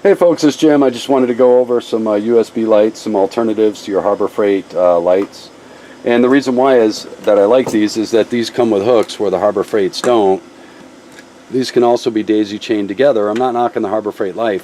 Hey folks, it's Jim. I just wanted to go over some USB lights, some alternatives to your Harbor Freight lights. And the reason why is that I like these is that these come with hooks where the Harbor Freights don't. These can also be daisy chained together. I'm not knocking the Harbor Freight light.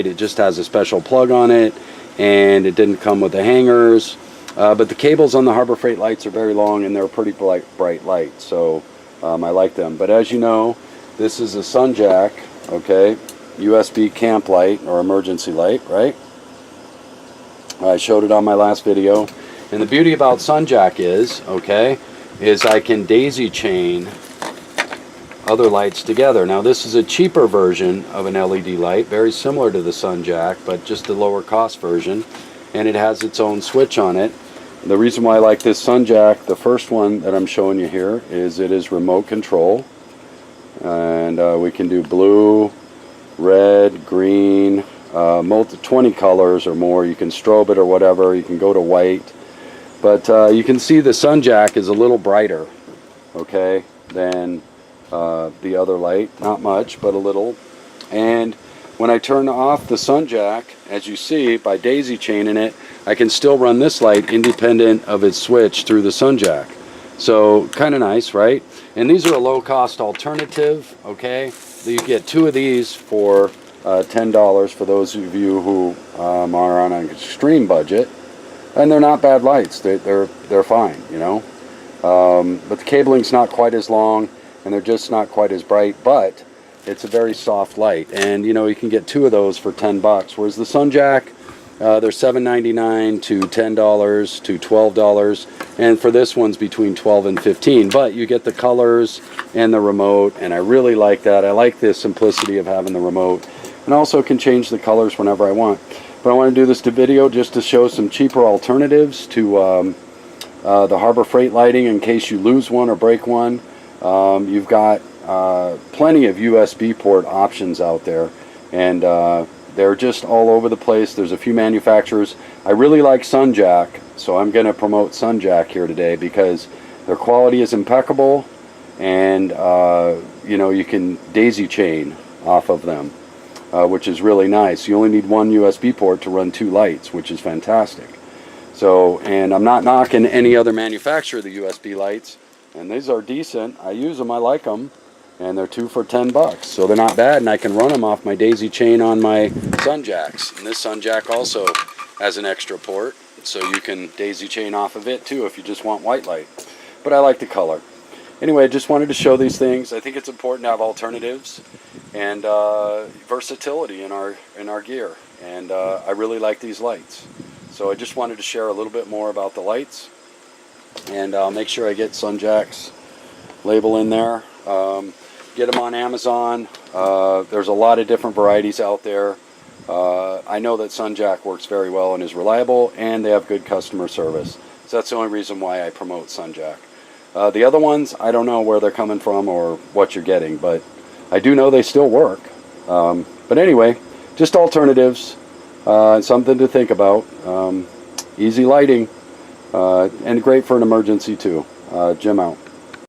It just has a special plug on it, and it didn't come with the hangers. But the cables on the Harbor Freight lights are very long, and they're pretty bright lights, so I like them. But as you know, this is a SunJack, okay, USB camp light or emergency light, right? I showed it on my last video. And the beauty about SunJack is I can daisy chain other lights together. Now this is a cheaper version of an LED light, very similar to the SunJack, but just a lower cost version, and it has its own switch on it. The reason why I like this SunJack, the first one that I'm showing you here, is it is remote control, and we can do blue, red, green, 20 colors or more. You can strobe it or whatever. You can go to white, but you can see the SunJack is a little brighter, okay, than the other light. Not much, but a little. And when I turn off the SunJack, as you see, by daisy chaining it, I can still run this light independent of its switch through the SunJack. So kind of nice, right? And these are a low-cost alternative, okay? You get two of these for $10 for those of you who are on an extreme budget, and they're not bad lights. They're fine, you know. But the cabling's not quite as long, and they're just not quite as bright. But it's a very soft light, and you know you can get two of those for $10. Whereas the SunJack, they're $7.99 to $10 to $12, and for this one's between $12 and $15. But you get the colors and the remote, and I really like that. I like the simplicity of having the remote, and also can change the colors whenever I want. But I want to do this video just to show some cheaper alternatives to the Harbor Freight lighting in case you lose one or break one. You've got plenty of USB port options out there, and they're just all over the place. There's a few manufacturers. I really like SunJack, so I'm going to promote SunJack here today because their quality is impeccable, and you know, you can daisy chain off of them, which is really nice. You only need one USB port to run two lights, which is fantastic. So, and I'm not knocking any other manufacturer of the USB lights, and these are decent. I use them, I like them, and they're two for $10, so they're not bad, and I can run them off my daisy chain on my SunJacks. And this SunJack also has an extra port, so you can daisy chain off of it too if you just want white light. But I like the color. Anyway, I just wanted to show these things. I think it's important to have alternatives and versatility in our gear, and I really like these lights. So I just wanted to share a little bit more about the lights, and I'll make sure I get SunJack's label in there. Get them on Amazon. There's a lot of different varieties out there. I know that SunJack works very well and is reliable, and they have good customer service. So that's the only reason why I promote SunJack. The other ones, I don't know where they're coming from or what you're getting, but I do know they still work. But anyway, just alternatives, something to think about. Easy lighting, and great for an emergency too. Jim out.